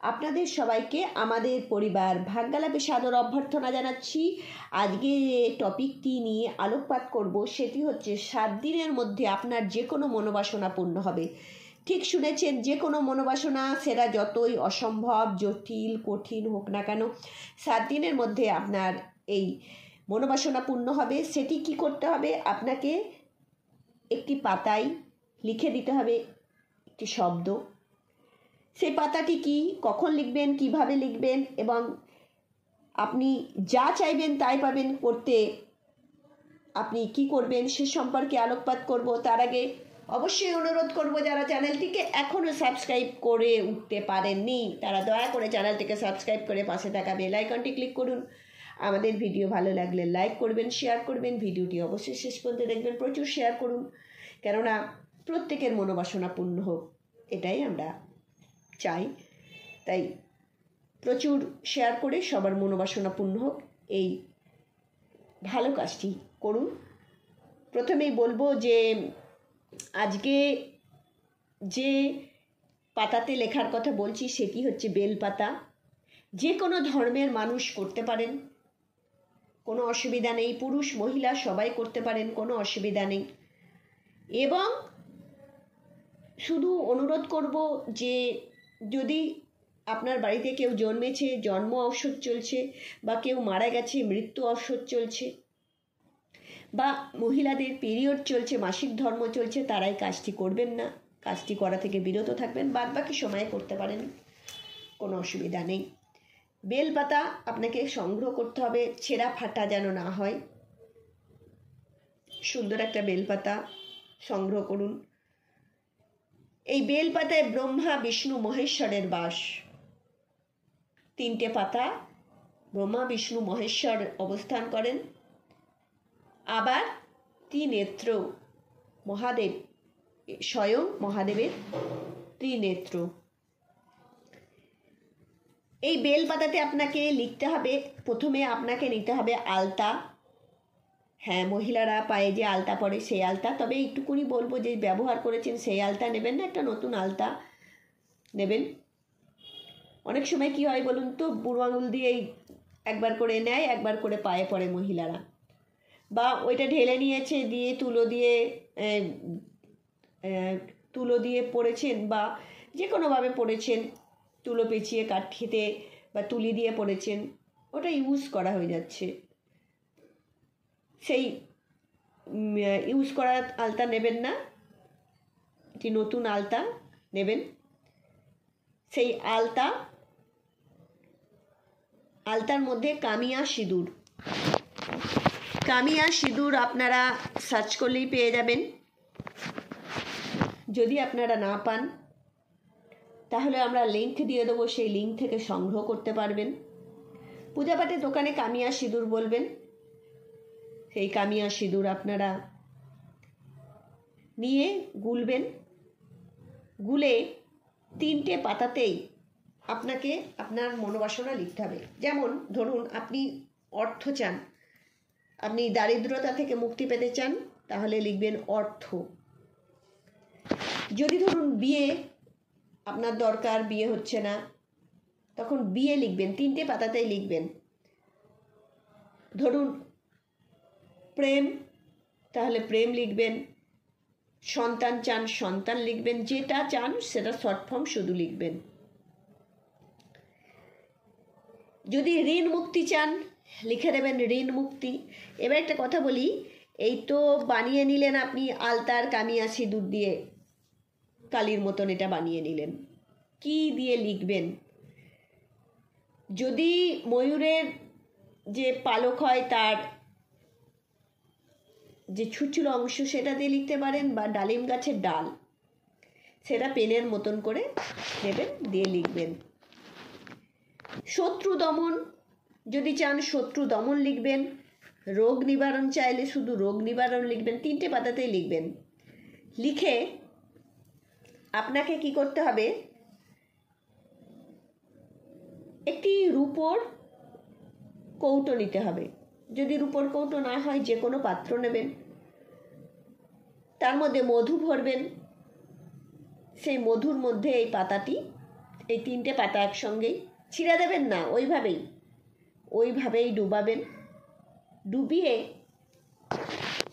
আপনাদের সবাইকে আমাদের পরিবার ভাগ্যালাপে সাদর অভ্যর্থনা জানাচ্ছি। আজকে যে টপিকটি নিয়ে আলোকপাত করব সেটি হচ্ছে 7 দিনের মধ্যে আপনার যে কোনো মনোবাসনা পূর্ণ হবে। ঠিক শুনেছেন, যে কোনো মনোবাসনা, সেটা যতই অসম্ভব, জটিল, কঠিন হোক না কেন, 7 দিনের মধ্যে আপনার এই মনোবাসনা পূর্ণ হবে। সেটি কি করতে হবে? আপনাকে একটি পাতায় লিখে দিতে হবে একটি শব্দ। সেই পাতাটি কি, কখন লিখবেন, কিভাবে লিখবেন এবং আপনি যা চাইবেন তাই পাবেন করতে আপনি কি করবেন সে সম্পর্কে আলোকপাত করব। তার আগে অবশ্যই অনুরোধ করব, যারা চ্যানেলটিকে এখনও সাবস্ক্রাইব করে উঠতে পারেননি তারা দয়া করে চ্যানেলটিকে সাবস্ক্রাইব করে পাশে থাকা বেল আইকনটি ক্লিক করুন। আমাদের ভিডিও ভালো লাগলে লাইক করবেন, শেয়ার করবেন, ভিডিওটি অবশ্যই শেষ পর্যন্ত দেখবেন, প্রচুর শেয়ার করুন, কেননা প্রত্যেকের মনোবাসনা পূর্ণ হোক এটাই আমরা চাই। তাই প্রচুর শেয়ার করে সবার মনোবাসনা পূর্ণ হোক, এই ভালো কাজটি করুন। প্রথমেই বলবো যে আজকে যে পাতাতে লেখার কথা বলছি সেটি হচ্ছে বেলপাতা। যে কোনো ধর্মের মানুষ করতে পারেন, কোনো অসুবিধা নেই। পুরুষ মহিলা সবাই করতে পারেন, কোনো অসুবিধা নেই। এবং শুধু অনুরোধ করব যে যদি আপনার বাড়িতে কেউ জন্মেছে, জন্ম ঔষধ চলছে, বা কেউ মারা গেছে, মৃত্যু ঔষধ চলছে, বা মহিলাদের পিরিয়ড চলছে, মাসিক ধর্ম চলছে, তারাই কাজটি করবেন না, কাজটি করা থেকে বিরত থাকবেন। বাদ বাকি সময়ে করতে পারেন, কোনো অসুবিধা নেই। বেলপাতা আপনাকে সংগ্রহ করতে হবে, ছেঁড়া ফাটা যেন না হয়। সুন্দর একটা বেলপাতা সংগ্রহ করুন। এই বেলপাতায় ব্রহ্মা, বিষ্ণু, মহেশ্বরের বাস। 3টে পাতা, ব্রহ্মা, বিষ্ণু, মহেশ্বর অবস্থান করেন। আবার ত্রিনেত্র, মহাদেব, স্বয়ং মহাদেবের ত্রিনেত্র। এই বেলপাতাতে আপনাকে লিখতে হবে, প্রথমে আপনাকে নিতে হবে আলতা। হ্যাঁ, মহিলারা পায়ে যে আলতা পরে সেই আলতা, তবে একটুকুনি বলবো যে ব্যবহার করেছেন সেই আলতা নেবেন না, একটা নতুন আলতা নেবেন। অনেক সময় কি হয় বলুন তো, বুড়ো আঙুল দিয়েই একবার করে নেয়, একবার করে পায়ে পড়ে মহিলারা, বা ওইটা ঢেলে নিয়েছে, দিয়ে তুলো দিয়ে পড়েছেন, বা যে কোনোভাবে পড়েছেন, তুলো পেঁচিয়ে কাঠিতে বা তুলি দিয়ে পড়েছেন, ওটা ইউজ করা হয়ে যাচ্ছে। সেই ইউজ করা আলতা নেবেন না, একটি নতুন আলতা নেবেন। সেই আলতার মধ্যে কামিয়া সিঁদুর। কামিয়া সিঁদুর আপনারা সার্চ করলেই পেয়ে যাবেন। যদি আপনারা না পান তাহলে আমরা লিঙ্ক দিয়ে দেবো, সেই লিঙ্ক থেকে সংগ্রহ করতে পারবেন। পূজাপাঠের দোকানে কামিয়া সিঁদুর বলবেন, সেই কামিয়া সিঁদুর আপনারা নিয়ে গুলবেন। গুলে 3টে পাতাতেই আপনাকে আপনার মনোবাসনা লিখতে হবে। যেমন ধরুন আপনি অর্থ চান, আপনি দারিদ্রতা থেকে মুক্তি পেতে চান, তাহলে লিখবেন অর্থ। যদি ধরুন বিয়ে আপনার দরকার, বিয়ে হচ্ছে না, তখন বিয়ে লিখবেন, 3টে পাতাতেই লিখবেন। ধরুন প্রেম, তাহলে প্রেম লিখবেন। সন্তান চান, সন্তান লিখবেন। যেটা চান সেটা শর্ট ফর্ম শুধু লিখবেন। যদি ঋণ মুক্তি চান লিখে দেবেন ঋণ মুক্তি। এবার একটা কথা বলি, এই তো বানিয়ে নিলেন আপনি আলতার কামিয়া সিঁদুর দিয়ে, কালির মতন এটা বানিয়ে নিলেন। কি দিয়ে লিখবেন? যদি ময়ূরের যে পালক হয় তার যে ছুচুলো অংশ সেটা দিয়ে লিখতে পারেন, বা ডালিম গাছের ডাল, সেটা পেনের মতন করে নেবেন, দিয়ে লিখবেন। শত্রু দমন যদি চান শত্রু দমন লিখবেন। রোগ নিবারণ চাইলে শুধু রোগ নিবারণ লিখবেন। 3টে পাতাতেই লিখবেন। লিখে আপনাকে কি করতে হবে, একটি রূপোর কৌটো নিতে হবে। যদি রূপোর কৌটো না হয় যে কোনো পাত্র নেবেন, তার মধ্যে মধু ভরবেন। সেই মধুর মধ্যে এই পাতাটি এই 3টে পাতা একসঙ্গেই ছিঁড়ে দেবেন না, ওইভাবেই ডুবাবেন। ডুবিয়ে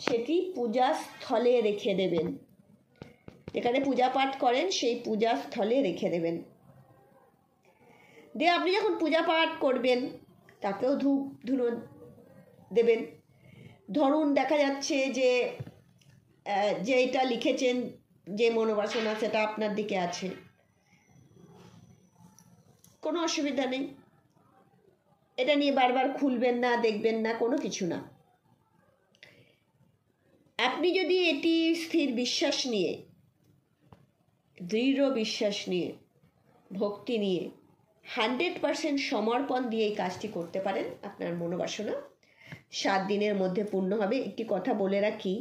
সেটি পূজা স্থলে রেখে দেবেন। যেখানে পূজা পাঠ করেন সেই পূজা স্থলে রেখে দেবেন। দিয়ে আপনি যখন পূজা পাঠ করবেন তাকেও ধূপ ধুনো দেবেন। ধরুন দেখা যাচ্ছে যে এটা লিখেছেন, যে মনোবাসনা, সেটা আপনার দিকে আছে, কোনো অসুবিধা নেই। এটা নিয়ে বারবার খুলবেন না, দেখবেন না, কোনো কিছু না। আপনি যদি এটি স্থির বিশ্বাস নিয়ে, দৃঢ় বিশ্বাস নিয়ে, ভক্তি নিয়ে 100% সমর্পণ দিয়ে এই কাজটি করতে পারেন, আপনার মনোবাসনা 7 দিনের মধ্যে পূর্ণ হবে। একটি কথা বলে রাখি,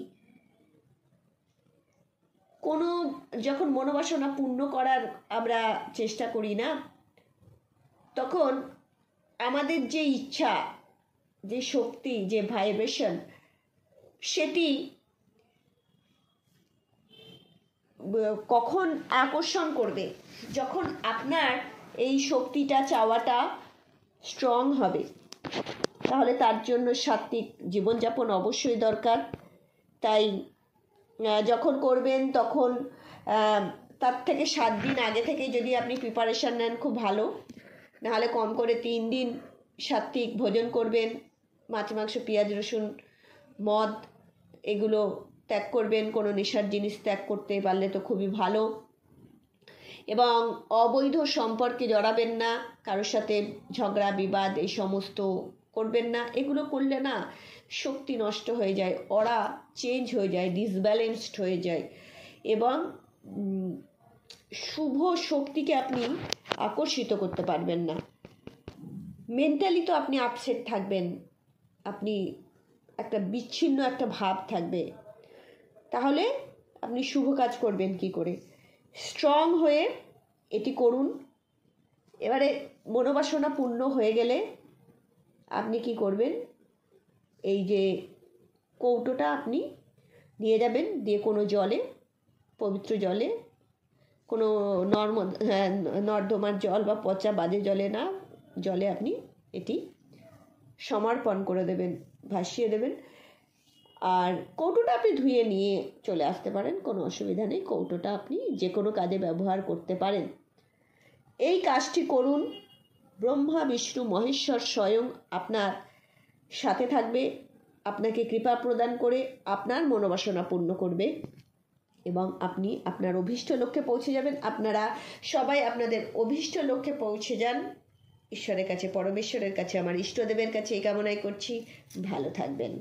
যখন মনোবাসনা পূর্ণ করার আমরা চেষ্টা করি না, তখন আমাদের যে ইচ্ছা, যে শক্তি, যে ভাইব্রেশন, সেটি কখন আকর্ষণ করবে? যখন আপনার এই শক্তিটা, চাওয়াটা স্ট্রং হবে। তাহলে তার জন্য সাত্ত্বিক জীবনযাপন অবশ্যই দরকার। তাই যখন করবেন তখন তার থেকে 7 দিন আগে থেকে যদি আপনি প্রিপারেশান নেন খুব ভালো। নাহলে কম করে 3 দিন সাত্ত্বিক ভোজন করবেন, মাছ মাংস পেঁয়াজ রসুন মদ এগুলো ত্যাগ করবেন। কোনো নেশার জিনিস ত্যাগ করতে পারলে তো খুবই ভালো। এবং অবৈধ সম্পর্কে জড়াবেন না, কারোর সাথে ঝগড়া বিবাদ এই সমস্ত করবেন না। এগুলো করলে না শক্তি নষ্ট হয়ে যায়, অরা চেঞ্জ হয়ে যায়, ডিসব্যালেন্সড হয়ে যায়, এবং শুভ শক্তিকে আপনি আকর্ষিত করতে পারবেন না। মেন্টালি তো আপনি আপসেট থাকবেন, আপনি একটা বিচ্ছিন্ন একটা ভাব থাকবে। তাহলে আপনি শুভ কাজ করবেন কি করে? স্ট্রং হয়ে এটি করুন। এবারে মনোবাসনা পূর্ণ হয়ে গেলে আপনি কি করবেন? এই যে কৌটোটা আপনি নিয়ে যাবেন, দিয়ে কোনো জলে, পবিত্র জলে, কোনো নর্দমার জল বা পচা বাজে জলে না, জলে আপনি এটি সমর্পণ করে দেবেন, ভাসিয়ে দেবেন। আর কৌটোটা আপনি ধুয়ে নিয়ে চলে আসতে পারেন, কোনো অসুবিধা নেই। কৌটোটা আপনি যে কোনো কাজে ব্যবহার করতে পারেন। এই কাজটি করুন, ব্রহ্মা বিষ্ণু মহেশ্বর স্বয়ং আপনার সাথে থাকবে, আপনাকে কৃপা প্রদান করে আপনার মনোবাসনা পূর্ণ করবে, এবং আপনি আপনার অভীষ্ট লক্ষ্যে পৌঁছে যাবেন। আপনারা সবাই আপনাদের অভীষ্ট লক্ষ্যে পৌঁছে যান। ঈশ্বরের কাছে, পরমেশ্বরের কাছে, আমার ইষ্টদেবের কাছে এই কামনাই করছি। ভালো থাকবেন।